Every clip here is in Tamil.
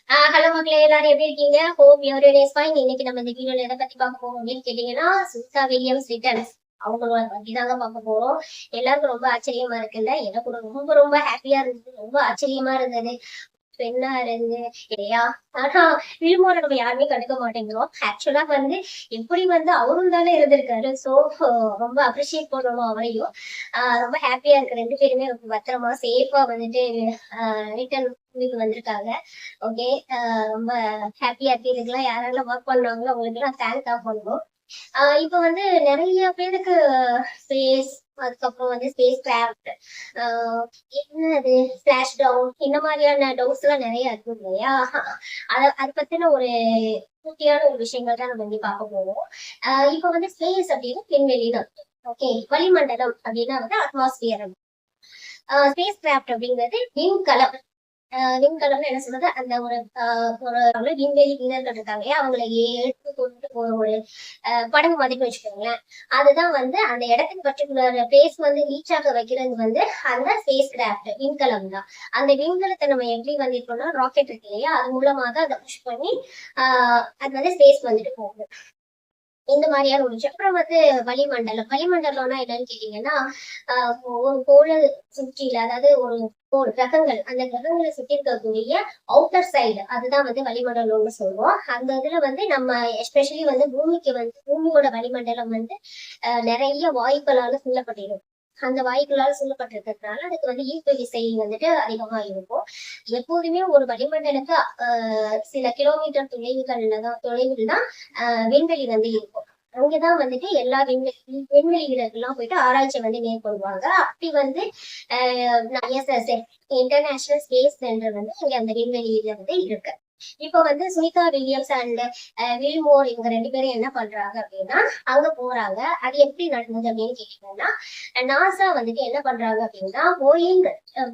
ஹலோ மக்களே, எல்லாரும் எப்படி இருக்கீங்க? Hope your days fine. இன்னைக்கு நம்ம இந்த வீடியோல எதை பத்தி பார்க்க போறோம் அப்படின்னு கேட்டீங்கன்னா, சுனிதா வில்லியம்ஸ் ரிட்டர்ன்ஸ் அவங்களோட பத்தி தாங்க பார்க்க போறோம். எல்லாருக்கும் ரொம்ப ஆச்சரியமா இருக்குல்ல. எனக்கு கூட ரொம்ப ரொம்ப ஹாப்பியா இருந்தது, ரொம்ப ஆச்சரியமா இருந்தது. பெண்ணா இருந்து இல்லையா? ஆனா வில்மோரை நம்ம யாருமே கண்டுக்க மாட்டேங்கிறோம். ஆக்சுவலா வந்து எப்படி வந்து அவரும் தானே இருந்திருக்காரு. சோ ரொம்ப அப்ரிஷியேட் பண்ணணும் அவரையும். ரொம்ப ஹாப்பியா இருக்கு. ரெண்டு பேருமே ரொம்ப பத்திரமா சேஃபா வந்துட்டு ரிட்டர்ன் வீட்டுக்கு வந்திருக்காங்க. ஓகே. ரொம்ப ஹாப்பியா இருக்கு. இதுக்கெல்லாம் யாரெல்லாம் ஒர்க் பண்ணாங்களோ அவங்களுக்கு எல்லாம் தேங்க் தான் பண்ணணும். இப்ப வந்து நிறைய பேருக்கு ஸ்பேஸ், அதுக்கப்புறம் வந்து ஸ்பேஸ் கிராஃப்ட், என்னது ஸ்பிளாஷ் டவுன், இந்த மாதிரியான டவுட்ஸ் எல்லாம் நிறைய இருக்கு இல்லையா? அதை பத்தின ஒரு குட்டியான ஒரு விஷயங்கள் தான் நம்ம வந்து பார்க்க போவோம். இப்ப வந்து ஸ்பேஸ் அப்படின்னு விண்வெளின்னு அர்த்தம். ஓகே. வளிமண்டலம் அப்படின்னா வந்து அட்மாஸ்பியர். ஸ்பேஸ் கிராஃப்ட் அப்படிங்கிறது விண்கலம். விண்கலம்னு என்ன சொல்றது, அந்த ஒரு விண்வெளி வீரர்கள் இருக்காங்க இல்லையா, அவங்களை எடுத்து கொண்டு போற ஒரு படகு மாதிரி வச்சுக்கோங்களேன். அதுதான் வந்து அந்த இடத்துக்கு பர்டிகுலர் பிளேஸ் வந்து ரீச் ஆக வைக்கிறது வந்து அந்த ஸ்பேஸ் கிராஃப்ட் விண்கலம் தான். அந்த விண்கலத்தை நம்ம எப்படி வந்துட்டோம்னா, ராக்கெட் இருக்கு இல்லையா, அது மூலமாக அதை புஷ் பண்ணி அது வந்து ஸ்பேஸ் வந்துட்டு போகுது. இந்த மாதிரியான ஒரு விஷயம். அப்புறம் வந்து வளிமண்டலம்னா என்னன்னு கேட்டீங்கன்னா, ஒரு கோளை சுற்றில, அதாவது ஒரு கிரகங்கள், அந்த கிரகங்களை சுற்றி இருக்கக்கூடிய அவுட்டர் சைடு, அதுதான் வந்து வளிமண்டலம்னு சொல்லுவோம். அந்த இதுல வந்து நம்ம எஸ்பெஷலி வந்து பூமிக்கு வந்து பூமியோட வளிமண்டலம் வந்து நிறைய வாயுக்களால சூழப்பட்டிருக்கும். அந்த வாயுக்களால் சூழப்பட்டிருக்கிறதுனால அதுக்கு வந்து ஈர்ப்பு விசை வந்துட்டு அதிகமா இருக்கும். எப்போதுமே ஒரு வளிமண்டலத்து சில கிலோமீட்டர் தொலைவில் தான் விண்வெளி வந்து இருக்கும். அங்கதான் வந்துட்டு எல்லா விண்வெளி வீரர்கள்லாம் போயிட்டு ஆராய்ச்சி வந்து மேற்கொள்வாங்க. அப்படி வந்து இன்டர்நேஷனல் ஸ்பேஸ் சென்டர் வந்து இங்க அந்த விண்வெளியில வந்து இருக்கு. இப்ப வந்து சுனிதா வில்லியம்ஸ் அண்ட் வில்மோர் இவங்க ரெண்டு பேரும் என்ன பண்றாங்க அப்படின்னா அங்க போறாங்க. அது எப்படி நடந்தது அப்படின்னு கேட்டீங்கன்னா, நாசா வந்துட்டு என்ன பண்றாங்க அப்படின்னா,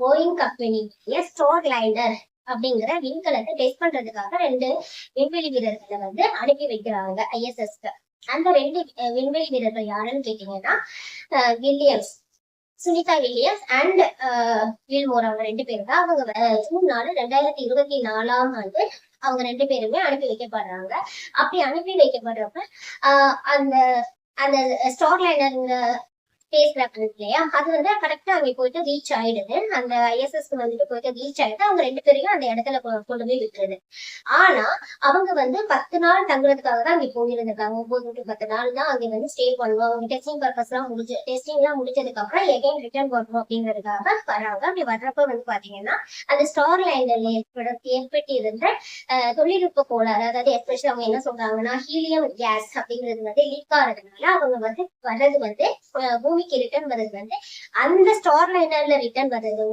போயிங் கம்பெனி ஸ்டார் லைனர் அப்படிங்கிற விண்கலத்தை டெஸ்ட் பண்றதுக்காக ரெண்டு விண்வெளி வீரர்களை வந்து அனுப்பி வைக்கிறாங்க ஐஎஸ்எஸ்க்கு. அந்த ரெண்டு விண்வெளி வீரர்கள் யாருன்னு கேட்டீங்கன்னா, Williams, Sunita Williams and Wilmore, அவங்க ரெண்டு பேரும் தான். அவங்க ஜூன் 4, 2024 அவங்க ரெண்டு பேருமே அனுப்பி வைக்கப்படுறாங்க. அப்படி அனுப்பி வைக்கப்படுறப்ப அந்த அந்த ஸ்டார் லைனர் ஸ்பேஸ் கிராஃப்ட் இருக்கு இல்லையா, அது வந்து கரெக்டா அங்க போயிட்டு ரீச் ஆயிடுது. அந்த ஐஎஸ்எஸ்க்கு வந்துட்டு போயிட்டு ரீச் ஆயிடுது. அவங்க ரெண்டு பேரையும் அந்த இடத்துல கொண்டு போய் விட்டுருது. ஆனா அவங்க வந்து 10 நாள் தங்குறதுக்காக தான் அங்க போயிருந்திருக்காங்க. 9 to 10 நாள் தான் அங்க வந்து ஸ்டே பண்ணுவோம். அவங்க டெஸ்டிங் பர்பஸ் எல்லாம் டெஸ்டிங் எல்லாம் முடிச்சதுக்கு அப்புறம் எகைன் ரிட்டர்ன் வரணும் அப்படிங்கிறதுக்காக வராங்க. அப்படி வர்றப்ப வந்து பாத்தீங்கன்னா, அந்த ஸ்டார் லைனர்ல ஏற்பட்டு இருந்த தொழில்நுட்ப கோளாறு, அதாவது எஸ்பெஷலி அவங்க என்ன சொல்றாங்கன்னா, ஹீலியம் கேஸ் அப்படிங்கிறது வந்து லீக் ஆகிறதுனால அவங்க வந்து வர்றது வந்து பூமிக்கு ரிட்டர்ன் வர்றது வந்து அந்த ஸ்டார் லைனர்ல ரிட்டர்ன் வர்றது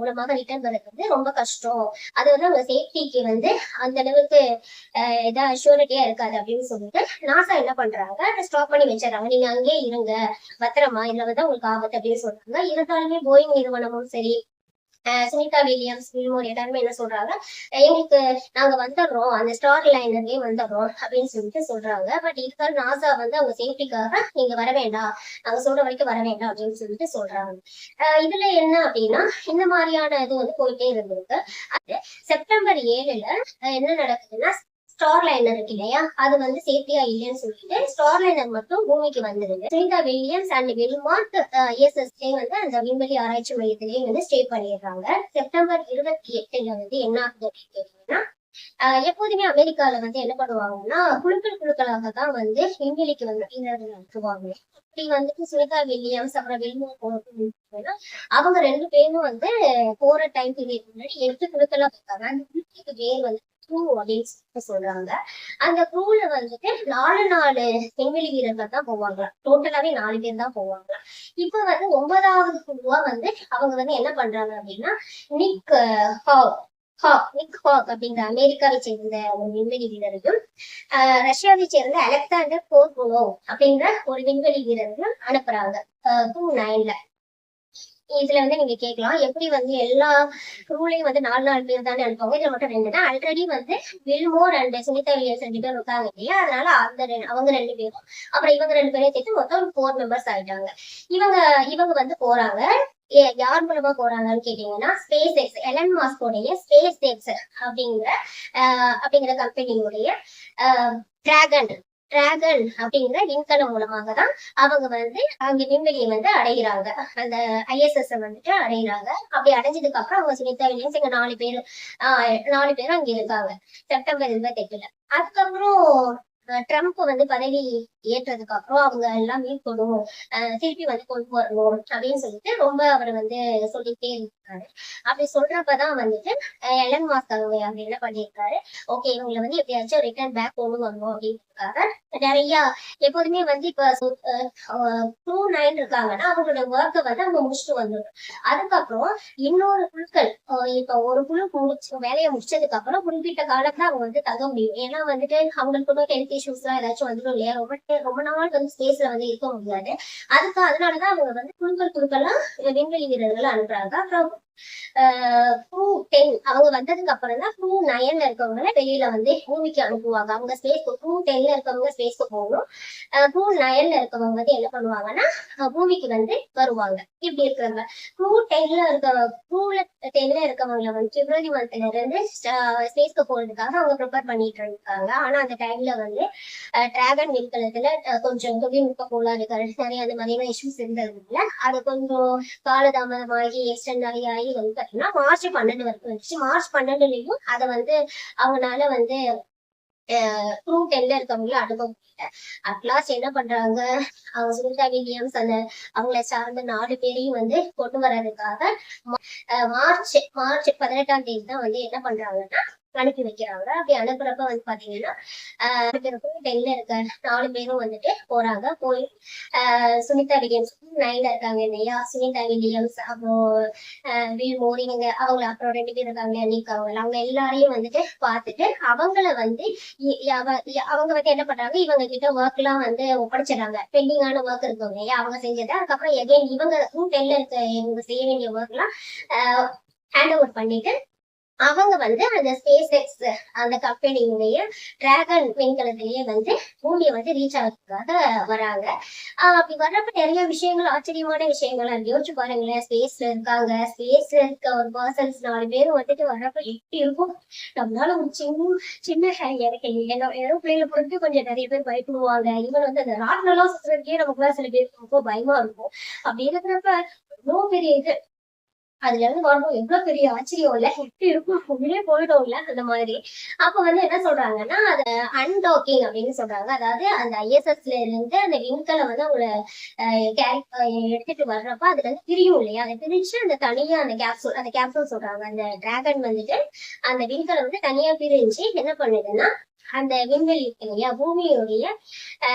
வந்து ரொம்ப கஷ்டம். அது வந்து அவங்க சேஃப்டிக்கு வந்து அந்த அளவுக்கு ஏதாவது அஷ்யூரிட்டியா இருக்காது அப்படின்னு சொல்லிட்டு நாசா என்ன பண்றாங்க, அதை ஸ்டாப் பண்ணி வச்சிடறாங்க. நீங்க அங்கேயே இருங்க, பத்திரமா, இதுல வந்து உங்களுக்கு ஆபத்து அப்படின்னு சொல்றாங்க. இருந்தாலுமே போயிங் நிறுவனமும் சரி, சுனிதா வில்லியம்ஸ், வில்மோர் எல்லாருமே என்ன சொல்றாங்க, எங்களுக்கு நாங்க வந்துடுறோம், அந்த ஸ்டார் லைனர்லயே வந்துடுறோம் அப்படின்னு சொல்லிட்டு சொல்றாங்க. பட் இருந்தாலும் நாசா வந்து அவங்க சேஃப்டிக்காக நீங்க வர வேண்டாம், நாங்க சொல்ற வரைக்கும் வர வேண்டாம் அப்படின்னு சொல்லிட்டு சொல்றாங்க. இதுல என்ன அப்படின்னா, இந்த மாதிரியான இது வந்து போயிட்டே இருந்திருக்கு. அது செப்டம்பர் 7 என்ன நடக்குதுன்னா, ஸ்டார் லைனர் இருக்கு இல்லையா, அது வந்து சேஃப்டியா இல்லைன்னு சொல்லிட்டு ஸ்டார் லைனர் மட்டும் பூமிக்கு வந்துருது. சுனிதா வில்லியம்ஸ் அண்ட் வில்மார்ட் ஐஎஸ்எஸ்லயே வந்து அந்த விண்வெளி ஆராய்ச்சி மையத்திலேயே வந்து ஸ்டே பண்ணிடுறாங்க. செப்டம்பர் 28 வந்து என்ன ஆகுது அப்படின்னு கேட்டீங்கன்னா, எப்போதுமே அமெரிக்கால வந்து என்ன பண்ணுவாங்கன்னா, குழுக்களாக தான் வந்து விண்வெளிக்கு வந்து வீரர்கள் அனுப்புவாங்க. அப்படி வந்துட்டு சுனிதா வில்லியம்ஸ் அப்புறம் வில்மோர் அவங்க ரெண்டு பேரும் வந்து போற டைம் பீரியட் முன்னாடி 8 குழுக்களா இருக்காங்க. அந்த குழுக்களுக்கு பேர் வந்து க்ரூ அப்படின்னு சொல்றாங்க. அந்த க்ரூல வந்துட்டு 4 விண்வெளி வீரர்கள் தான் போவாங்க. டோட்டலாவே 4 பேர் தான் போவாங்க. இப்ப வந்து 9வது குழுவா வந்து அவங்க வந்து என்ன பண்றாங்க அப்படின்னா, நிக் ஹாக் அப்படிங்கிற அமெரிக்காவை சேர்ந்த ஒரு விண்வெளி வீரர்கள், ரஷ்யாவை சேர்ந்த அலெக்சாண்டர் போர்குனோவ் அப்படிங்கிற ஒரு விண்வெளி வீரர்கள் அனுப்புறாங்க 2009. இதுல வந்து நீங்க கேட்கலாம், எப்படி வந்து எல்லா ரூலையும் வந்து 4 பேர் தானே அனுப்புவாங்க, இதுல மட்டும் 2 தான். ஆல்ரெடி வந்து வில்மோர் அண்ட் சுனிதா வில்லியம்ஸ் 2 பேர் இருக்காங்க இல்லையா, அதனால அவங்க 2 பேரும் அப்புறம் இவங்க 2 பேரையும் சேர்த்து மொத்தம் 4 மெம்பர்ஸ் ஆயிட்டாங்க. இவங்க இவங்க வந்து போறாங்க. யார் மூலமா போறாங்கன்னு கேட்டீங்கன்னா ஸ்பேஸ் எக்ஸ், எலன் மாஸ்கோடைய ஸ்பேஸ் எக்ஸ் அப்படிங்கிற அப்படிங்கிற கம்பெனியுடைய டிராகன் டிராகன் அப்படிங்கிற விண்கலம் மூலமாக தான் அவங்க வந்து அங்க விண்வெளியை வந்து அடைகிறாங்க. அந்த ISS வந்துட்டு அடைகிறாங்க. அப்படி அடைஞ்சதுக்கு அப்புறம் அவங்க சுனிதா வில்லியம்ஸ் இங்க 4 பேரும் அங்க இருக்காங்க செப்டம்பர் 28. அதுக்கப்புறம் ட்ரம்ப் வந்து பதவி ஏற்றதுக்கு அப்புறம் அவங்க எல்லாம் மீட்கணும், திருப்பி வந்து கொண்டு வரணும் அப்படின்னு சொல்லிட்டு ரொம்ப அவர் வந்து சொல்லிட்டே இருக்காரு. அப்படி சொல்றப்பதான் வந்துட்டு எலன் மாஸ்க் அவங்க அப்படி என்ன பண்ணியிருக்காரு, ஓகே இவங்களை வந்து எப்படியாச்சும் ரிட்டர்ன் பேக் கொண்டு வரணும் அப்படின்றதுக்காக நிறைய எப்போதுமே வந்து இப்ப Crew 9 இருக்காங்கன்னா அவங்களோட ஒர்க்கை வந்து அவங்க முடிச்சுட்டு வந்துடும். அதுக்கப்புறம் இன்னொரு குழுக்கள் இப்ப ஒரு குழு வேலையை முடிச்சதுக்கு அப்புறம் குறிப்பிட்ட காலத்துல அவங்க வந்து தங்க முடியும். ஏன்னா வந்துட்டு அவங்களுக்கு ஹெல்த் இஷ்யூஸ் எல்லாம் ஏதாச்சும் வந்துடும் இல்லையா, ரொம்ப நாள் வந்து ஸ்பேஸ்ல வந்து இருக்க முடியாது. அதனாலதான் அவங்க வந்து குழுக்களா விண்வெளி வீரர்கள் அனுப்புறாங்க. அப்புறம் Crew 10 அவங்க வந்ததுக்கு அப்புறம் தான் Crew 9 இருக்கவங்கள வெளியில வந்து பூமிக்கு அனுப்புவாங்க. அவங்க Crew 10 இருக்கவங்க ஸ்பேஸ்க்கு போகணும். Crew 9 இருக்கவங்க வந்து என்ன பண்ணுவாங்கன்னா பூமிக்கு வந்து வருவாங்க. இப்படி இருக்கிறவங்க Crew 10 இருக்கவங்களை வந்து பிப்ரவரி மந்த்ல இருந்து ஸ்பேஸ்க்கு போறதுக்காக அவங்க ப்ரிப்பேர் பண்ணிட்டு இருக்காங்க. ஆனா அந்த டைம்ல வந்து டிராகன் விண்கலத்துல கொஞ்சம் தொழில்நுட்ப கோளாறுகள் நிறைய அந்த மாதிரியான இஷ்யூஸ் இருந்ததுனால அது கொஞ்சம் காலதாமதமாகி எக்ஸ்டெண்ட் ஆகி வந்து பாத்தீங்கன்னா March 12 வரைக்கும் வந்துச்சு. March 12லயும் அதை வந்து அவங்களால வந்து Crew 10 இருக்கவங்கள அனுப்ப முடியல. அட்லாஸ்ட் என்ன பண்றாங்க, அவங்க சுனிதா வில்லியம்ஸ் அந்த அவங்களை சார்ந்த 4 பேரையும் வந்து கொண்டு வர்றதுக்காக மார்ச் 18 தான் வந்து என்ன பண்றாங்கன்னா அனுப்பி வைக்கிறாங்க. அப்படி அனுப்புறப்ப வந்து பாத்தீங்கன்னா 10 இருக்க 4 பேரும் வந்துட்டு போறாங்க. போய் சுனிதா வில்லியம்ஸ் 9 இருக்காங்க இல்லையா, சுனிதா வில்லியம்ஸ் அப்புறம் வில் மோரிங்க அவங்க அப்புறம் 2 பேர் இருக்காங்க நீக் அவங்க எல்லாரையும் வந்துட்டு பார்த்துட்டு அவங்கள வந்து அவங்க வந்து என்ன பண்றாங்க, இவங்க கிட்ட ஒர்க் எல்லாம் வந்து ஒப்படைச்சிடறாங்க. பெண்டிங்கான ஒர்க் இருக்கும் இல்லையா அவங்க செஞ்சது. அதுக்கப்புறம் எகைன் இவங்க 10 இருக்க இவங்க செய்ய வேண்டிய ஒர்க் எல்லாம் ஹேண்ட் ஓவர் பண்ணிட்டு அவங்க வந்து அந்த ஸ்பேஸ் எக்ஸ் அந்த கம்பெனியுடைய டிராகன் விண்கலத்திலேயே வந்து பூமியை வந்து ரீச் ஆகிறதுக்காக வராங்க. அப்படி வர்றப்ப நிறைய விஷயங்கள் ஆச்சரியமான விஷயங்கள் அது யோசிச்சு பாருங்களேன். ஸ்பேஸ்ல இருக்காங்க, ஸ்பேஸ்ல இருக்க ஒரு பர்சன்ஸ் 4 பேரும் வந்துட்டு வர்றப்ப எப்படி இருக்கும். நம்மளால ஒரு சின்ன எனக்கு ஏரோப்ளேன்ல பொறுத்து கொஞ்சம் நிறைய பேர் பயப்படுவாங்க. இவன் வந்து அந்த ராட்னெல்லாம் சுத்துறதுக்கே நமக்குலாம் சில பேருக்கு ரொம்ப பயமா இருக்கும். அப்படி இருக்கிறப்ப இவ்வளோ பெரிய இது அதுல இருந்து வரணும் எவ்வளவு பெரிய ஆச்சரியம் இல்ல, எப்படி இருக்கும் உண்மையிலே போயிடும் இல்ல அந்த மாதிரி. அப்ப வந்து என்ன சொல்றாங்கன்னா அத அன்டாக்கிங் அப்படின்னு சொல்றாங்க. அதாவது அந்த ISSல இருந்து அந்த விண்கலம் வந்து அவங்கள எடுத்துட்டு வர்றப்ப அதுல இருந்து பிரியும் இல்லையா, அதை பிரிச்சு அந்த தனியா அந்த கேப்சூல் சொல்றாங்க. அந்த டிராகன் வந்துட்டு அந்த விண்கலம் வந்து தனியா பிரிஞ்சு என்ன பண்ணுதுன்னா அந்த விண்வெளி இல்லையா பூமியுடைய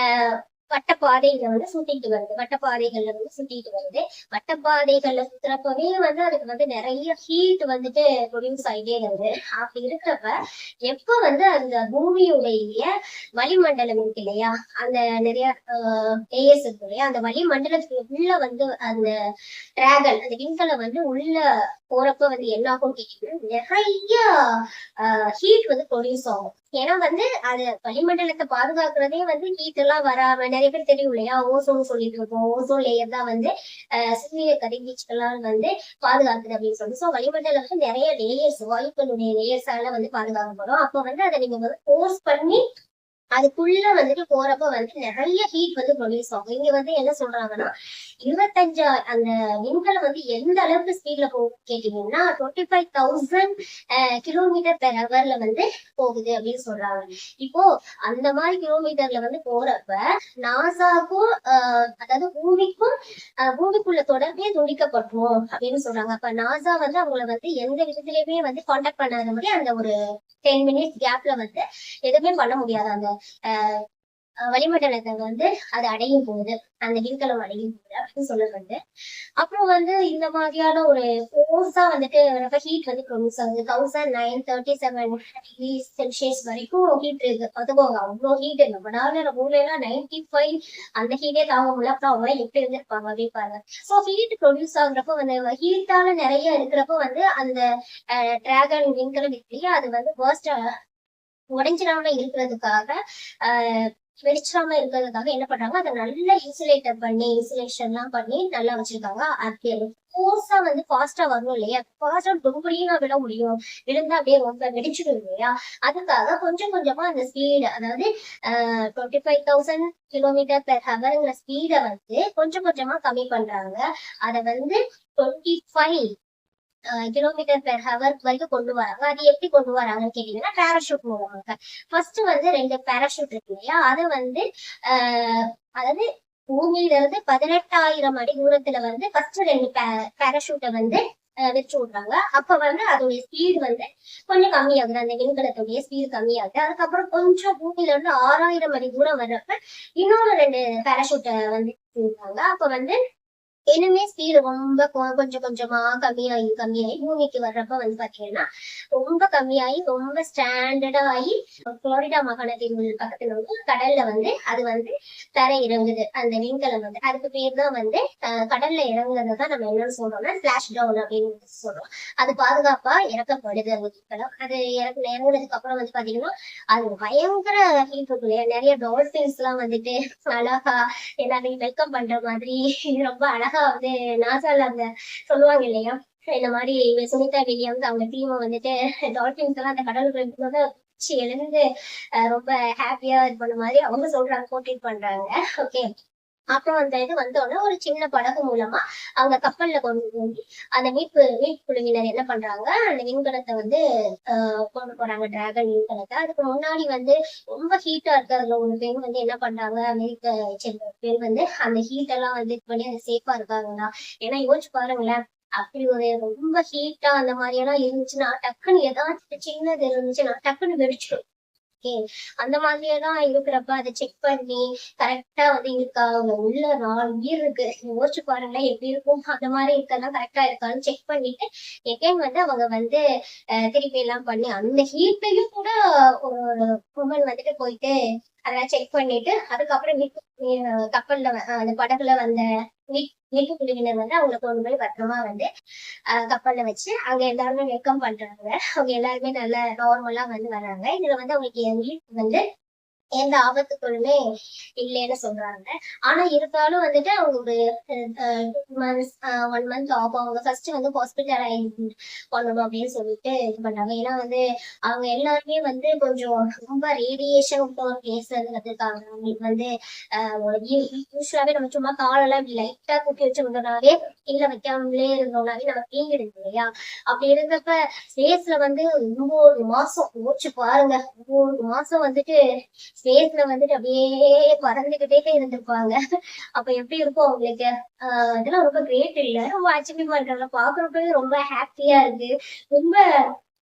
வட்டப்பாதைகளை வந்து சுத்திட்டு வருது. வட்டப்பாதைகள்ல சுத்துறப்பவே வந்து அதுக்கு வந்து நிறைய ஹீட் வந்துட்டு ப்ரொடியூஸ் ஆகிட்டே வருது. அப்படி இருக்கிறப்ப எப்ப வந்து அந்த பூமியுடைய வளிமண்டலம் இருக்கு இல்லையா, அந்த நிறைய லேயர்ஸ் இருக்கு இல்லையா, அந்த வளிமண்டலத்துக்கு உள்ள வந்து அந்த டிராகன் அந்த விண்கலம் வந்து உள்ள போறப்ப வந்து என்ன ஆகும் கேட்டீங்கன்னா நிறைய ஹீட் வந்து ப்ரொடியூஸ் ஆகும். ஏன்னா வந்து அது வளிமண்டலத்தை பாதுகாக்கிறதே வந்து ஹீட் எல்லாம் வராம நிறைய பேர் தெரியும் இல்லையா, ஓசோன் சொல்லிட்டு இருக்கோம். ஓசோன் லேயர் தான் வந்து சிறிய கதிர்வீச்சுகளால் வந்து பாதுகாக்குது அப்படின்னு சொல்லி. ஸோ வளிமண்டலம் வந்து நிறைய லேயர்ஸ் வாயுக்களுடைய லேயர்ஸால வந்து பாதுகாக்கப்படும். அப்போ வந்து அதை நீங்க வந்து ஃபோர்ஸ் பண்ணி அதுக்குள்ள வந்துட்டு போறப்ப வந்து நிறைய ஹீட் வந்து ப்ரொடியூஸ் ஆகும். இங்க வந்து என்ன சொல்றாங்கன்னா 25 அந்த விண்கலம் வந்து எந்த அளவுக்கு ஸ்பீட்ல போகும் கேட்டீங்கன்னா 25,000 km/h வந்து போகுது அப்படின்னு சொல்றாங்க. இப்போ அந்த மாதிரி கிலோமீட்டர்ல வந்து போறப்ப நாசாக்கும் அதாவது பூமிக்குள்ள தொடர்பே துண்டிக்கப்பட்டுரும் அப்படின்னு சொல்றாங்க. அப்ப நாசா வந்து அவங்கள வந்து எந்த விதத்திலயுமே வந்து கான்டாக்ட் பண்ணாத மாதிரி அந்த ஒரு 10 minutes கேப்ல வந்து எதுவுமே பண்ண முடியாது. அந்த வளிமண்டலத்தை வந்து அது அடையும் போகுது, அந்த விண்கலம் அடையும் போகுது அப்படின்னு சொல்லப்படுது. அப்புறம் வந்து இந்த மாதிரியான ஒரு ஃபோர்ஸா வந்துட்டு ரொம்ப ஹீட் வந்து ப்ரொடியூஸ் ஆகுது. 1937 வரைக்கும் ஹீட் இருக்கு பார்த்துக்கோங்க. அவ்வளோ ஹீட் நம்மளால நம்ம ஊர்ல எல்லாம் 95 அந்த ஹீட்டே தாங்க முடியல. அப்புறம் அவங்க எப்படி இருந்திருப்பாங்க அப்படின்னு பாருங்க. ஸோ ஹீட் ப்ரொடியூஸ் ஆகுறப்போ வந்து ஹீட்டால நிறைய இருக்கிறப்போ வந்து அந்த டிராகன் விண்கலம் இருக்கு அது வந்து பர்ஸ்ட் உடைஞ்சிடாம இருக்கிறதுக்காக வெடிச்சிடாம இருக்கிறதுக்காக என்ன பண்றாங்க, அதை நல்லா இன்சுலேஷன் எல்லாம் பண்ணி நல்லா வச்சிருக்காங்க. அது ஃபோர்ஸா வந்து ஃபாஸ்டா வரணும் இல்லையா, ஃபாஸ்டா ரொம்பலாம் விட முடியும், விழுந்தா அப்படியே ரொம்ப வெடிச்சிடும் இல்லையா. அதுக்காக கொஞ்சம் கொஞ்சமா அந்த ஸ்பீடு, அதாவது 25,000 km/hங்கிற ஸ்பீடை வந்து கொஞ்சம் கொஞ்சமா கம்மி பண்றாங்க. அதை வந்து 25 km/h வரைக்கும் கொண்டு வராங்க. அது எப்படி கொண்டு வராங்கன்னு கேட்டீங்கன்னா, பேராஷூட் மூலமாக. ஃபர்ஸ்ட் வந்து 2 பேராஷூட் இருக்கு இல்லையா, அதை வந்து அதாவது பூமியில இருந்து 18,000 அடி தூரத்துல வந்து ஃபர்ஸ்ட் 2 பேராஷூட்டை வந்து வச்சு விடுறாங்க. அப்ப வந்து அதோடைய ஸ்பீடு வந்து கொஞ்சம் கம்மியாகுது, அந்த விண்கலத்துடைய ஸ்பீடு கம்மியாகுது. அதுக்கப்புறம் கொஞ்சம் பூமியில இருந்து 6,000 அடி தூரம் வர்றப்ப இன்னொரு 2 பேராஷூட்டை வந்து விடுறாங்க. அப்ப வந்து இனிமே ஸ்பீடு ரொம்ப கொஞ்சம் கொஞ்சமா கம்மியாகி பூமிக்கு வர்றப்ப வந்து பாத்தீங்கன்னா ரொம்ப கம்மியாகி ரொம்ப ஸ்டாண்டர்டா ஆகி புளோரிடா மாகாணத்தின் பக்கத்துல வந்து கடல்ல வந்து அது வந்து தரை இறங்குது. அந்த விண்கலம் வந்து அதுக்கு பேர் தான் வந்து கடல்ல இறங்குறதை தான் நம்ம என்னன்னு சொல்றோம்னா ஸ்பிளாஷ் டவுன் அப்படின்னு சொல்றோம். அது பாதுகாப்பா இறக்கப்படுது அந்த விண்கலம். அது இறங்குனதுக்கு அப்புறம் வந்து பாத்தீங்கன்னா அது பயங்கர ஹீட் இருக்கு இல்லையா, நிறைய டால்பின்ஸ் எல்லாம் வந்துட்டு அழகா எல்லாரையும் வெல்கம் பண்ற மாதிரி ரொம்ப அழகா வந்து நாசால அந்த சொல்லுவாங்க இல்லையா, இந்த மாதிரி சுனிதா வில்லியம்ஸ் அவங்க டீமை வந்துட்டு டால்பின்ஸ் எல்லாம் அந்த கடலுக்குள்ள எழுந்து ரொம்ப ஹாப்பியா இது பண்ண மாதிரி அவங்க சொல்றாங்க, போர்ட்ரேட் பண்றாங்க. ஓகே, அப்புறம் அந்த இது வந்தோடனே ஒரு சின்ன படகு மூலமா அவங்க கப்பல்ல கொண்டு போய் அந்த மீட்பு குழுவினர் என்ன பண்றாங்க, அந்த விண்கலத்தை வந்து கொண்டு போறாங்க, டிராகன் விண்கலத்தை. அதுக்கு முன்னாடி வந்து ரொம்ப ஹீட்டா இருக்கு, அதுல ஒரு பெண் வந்து என்ன பண்றாங்க, அமெரிக்க சேர்ந்த பெண் வந்து அந்த ஹீட் எல்லாம் வந்து இது பண்ணி அது சேஃபா இருக்காங்களா. ஏன்னா யோசிச்சு பாருங்களேன், அப்படி ஒரு ரொம்ப ஹீட்டா அந்த மாதிரி எல்லாம் இருந்துச்சுன்னா டக்குன்னு ஏதாச்சும் சின்னது இருந்துச்சுன்னா டக்குன்னு வெடிச்சிடும். அந்த மாதிரி எல்லாம் இருக்கிறப்ப அதை செக் பண்ணி கரெக்டா வந்து இருக்கா, அவங்க உள்ள 4 உயிர் இருக்கு, யோசிச்சு பாருங்களேன் எப்படி இருக்கும். அந்த மாதிரி இருக்கெல்லாம் கரெக்டா இருக்கான்னு செக் பண்ணிட்டு எகைன் வந்து அவங்க வந்து திருப்பி எல்லாம் பண்ணி அந்த ஹீட்டையும் கூட ஒரு உமன் வந்துட்டு போயிட்டு அதெல்லாம் செக் பண்ணிட்டு அதுக்கப்புறம் கப்பல்ல அந்த படகுல வந்த மீட்பு குழுவினர் வந்து அவங்களை கொண்டு போய் பத்திரமா வந்து கப்பல்ல வச்சு அங்க எல்லாருமே வெல்கம் பண்றாங்க. அவங்க எல்லாருமே நல்ல நார்மலா வந்து வர்றாங்க. இதுல வந்து அவங்களுக்கு வந்து எந்த ஆபத்துக்களுமே இல்லைன்னு சொல்றாங்க. ஆனா இருந்தாலும் வந்துட்டு அவங்க ஒரு 1 மந்த் ஆகும். அவங்க ஃபர்ஸ்ட் வந்து ஹாஸ்பிட்டலைஸ் பண்ணணும் அப்படின்னு சொல்லிட்டு இது பண்றாங்க. ஏன்னா வந்து அவங்க எல்லாருமே வந்து கொஞ்சம் ரொம்ப ரேடியேஷன் பேசுறது கத்துருக்காங்க. அவங்களுக்கு வந்து யூஸ்வலாவே நம்ம சும்மா காலெல்லாம் இப்படி லைட்டா கூட்டி வச்சிருந்தோம்னாவே இல்ல வைக்காமலே இருந்தோம்னாவே நம்ம தீங்கிடுது இல்லையா. அப்படி இருந்தப்ப ஸ்பேஸ்ல வந்து 9 மாசம் யோசிச்சு பாருங்க, 9 மாசம் வந்துட்டு ஸ்பேஸ்ல வந்துட்டு அப்படியே பறந்துகிட்டே இருந்திருப்பாங்க. அப்ப எப்படி இருக்கும் அவங்களுக்கு. இதெல்லாம் ரொம்ப கிரேட் இல்ல, ரொம்ப ஆச்சரியமா இருக்கு. பாக்குறப்பவே ரொம்ப ஹாப்பியா இருக்கு, ரொம்ப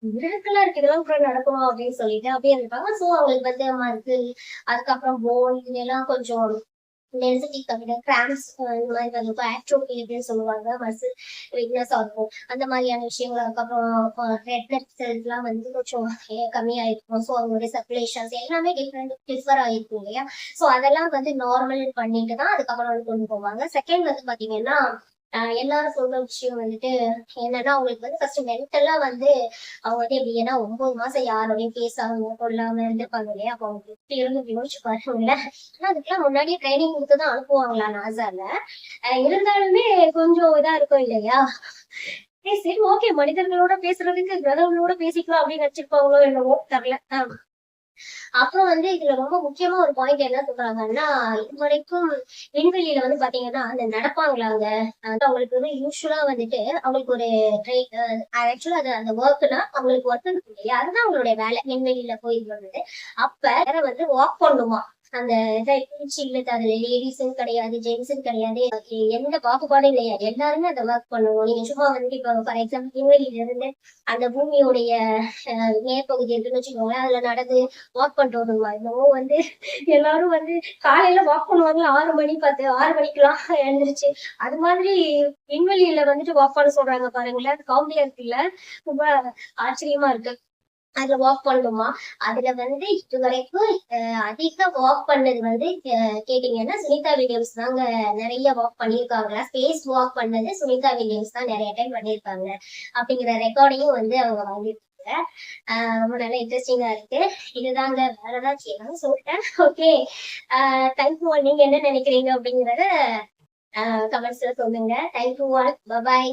மிரக்கலா இருக்கு, இதெல்லாம் கூட நடக்கணும் அப்படின்னு சொல்லிட்டு அப்படியே இருப்பாங்க. சோ அவங்களுக்கு வந்து மருந்து, அதுக்கப்புறம் போன் இதெல்லாம் கொஞ்சம் டென்சிட்டி கம்மியா, கிராம்ஸ் இந்த மாதிரி வந்து ஆக்ட்ரோபி அப்படின்னு சொல்லுவாங்க, மசில் வீக்னஸ் ஆகும், அந்த மாதிரியான விஷயங்கள். அதுக்கப்புறம் ரெட் பிளட் செல்ஸ் எல்லாம் வந்து கொஞ்சம் கம்மியாயிருக்கும். ஸோ அவங்களுடைய சர்க்குலேஷன்ஸ் எல்லாமே டிஃபர் ஆயிருக்கும் இல்லையா. ஸோ அதெல்லாம் வந்து நார்மல் பண்ணிட்டு தான் அதுக்கப்புறம் வந்து கொண்டு போவாங்க. செகண்ட் வந்து பாத்தீங்கன்னா எல்லாரும் சொல்ற விஷயம் வந்துட்டு என்னன்னா அவங்களுக்கு வந்து ஃபர்ஸ்ட் மென்டலா வந்து அவங்க வந்து எப்படி, ஏன்னா 9 மாசம் யாரோடையும் பேசாம கொள்ளாம இருந்திருப்பாங்க இல்லையா. அப்ப அவங்க எப்படி இருந்து யோசிச்சு பாருங்களேன். ஆனா அதுக்கெல்லாம் முன்னாடியே ட்ரைனிங் கொடுத்துதான் அனுப்புவாங்களா நாசால. இருந்தாலுமே கொஞ்சம் இதா இருக்கும் இல்லையா. சரி ஓகே, மனிதர்களோட பேசுறதுக்கு கிரகங்களோட பேசிக்கலாம் அப்படின்னு நினைச்சிருப்பாங்களோ என்னவோ தெரியல. அப்புறம் வந்து இதுல ரொம்ப முக்கியமா ஒரு பாயிண்ட் என்ன சொல்றாங்கன்னா, இது வரைக்கும் விண்வெளியில வந்து பாத்தீங்கன்னா அந்த நடப்பாங்களாங்க, அவங்களுக்கு வந்து யூஸ்வலா வந்துட்டு அவங்களுக்கு ஒரு ஆக்சுவலா அது அந்த ஒர்க்னா அவங்களுக்கு ஒர்க் இருக்கு இல்லையா, அதுதான் அவங்களுடைய வேலை விண்வெளியில போயிருந்தது. அப்ப வந்து வாக் பண்ணுமா அந்த அதுல லேடிஸும் கிடையாது, ஜென்ஸும் கிடையாது, எந்த பாகுபாடும் இல்லையா, எல்லாருமே அதை ஒர்க் பண்ணுவோம். நீங்க சும்மா வந்து இப்ப ஃபார் எக்ஸாம்பிள் விண்வெளியில இருந்து அந்த பூமியோடைய மேற்பகுதி இருக்குன்னு வச்சுக்கோங்களேன், அதுல நடந்து வாக் பண்ணிட்டு வருமா. இன்னமும் வந்து எல்லாரும் வந்து காலையில வாக் பண்ணுவாங்க 6 மணி 6 மணிக்கெல்லாம் எழுந்திருச்சு. அது மாதிரி விண்வெளியில வந்துட்டு வாக் பண்ண சொல்றாங்க பாருங்களேன், காமெடியா இருக்குல்ல, ரொம்ப ஆச்சரியமா இருக்கு. அதுல வாக் பண்ணணுமா. அதுல வந்து இது வரைக்கும் அதிக வாக் பண்ணது வந்து கேட்டீங்கன்னா சுனிதா வில்லியம்ஸ் தாங்க நிறைய வாக் பண்ணியிருக்காங்க. ஸ்பேஸ் வாக் பண்ணது சுனிதா வில்லியம்ஸ் தான் நிறைய டைம் பண்ணியிருக்காங்க அப்படிங்கிற ரெக்கார்டையும் வந்து அவங்க வாங்கியிருக்காங்க. இருக்காங்க. ரொம்ப நல்லா இன்ட்ரெஸ்டிங்கா இருக்கு. இதுதாங்க, வேற ஏதாச்சும் ஏதாவது சொல்லிட்டேன். ஓகே. Thank you all. நீங்க என்ன நினைக்கிறீங்க அப்படிங்கறத கமெண்ட்ஸ்ல சொல்லுங்க. Thank you all. பபாய்.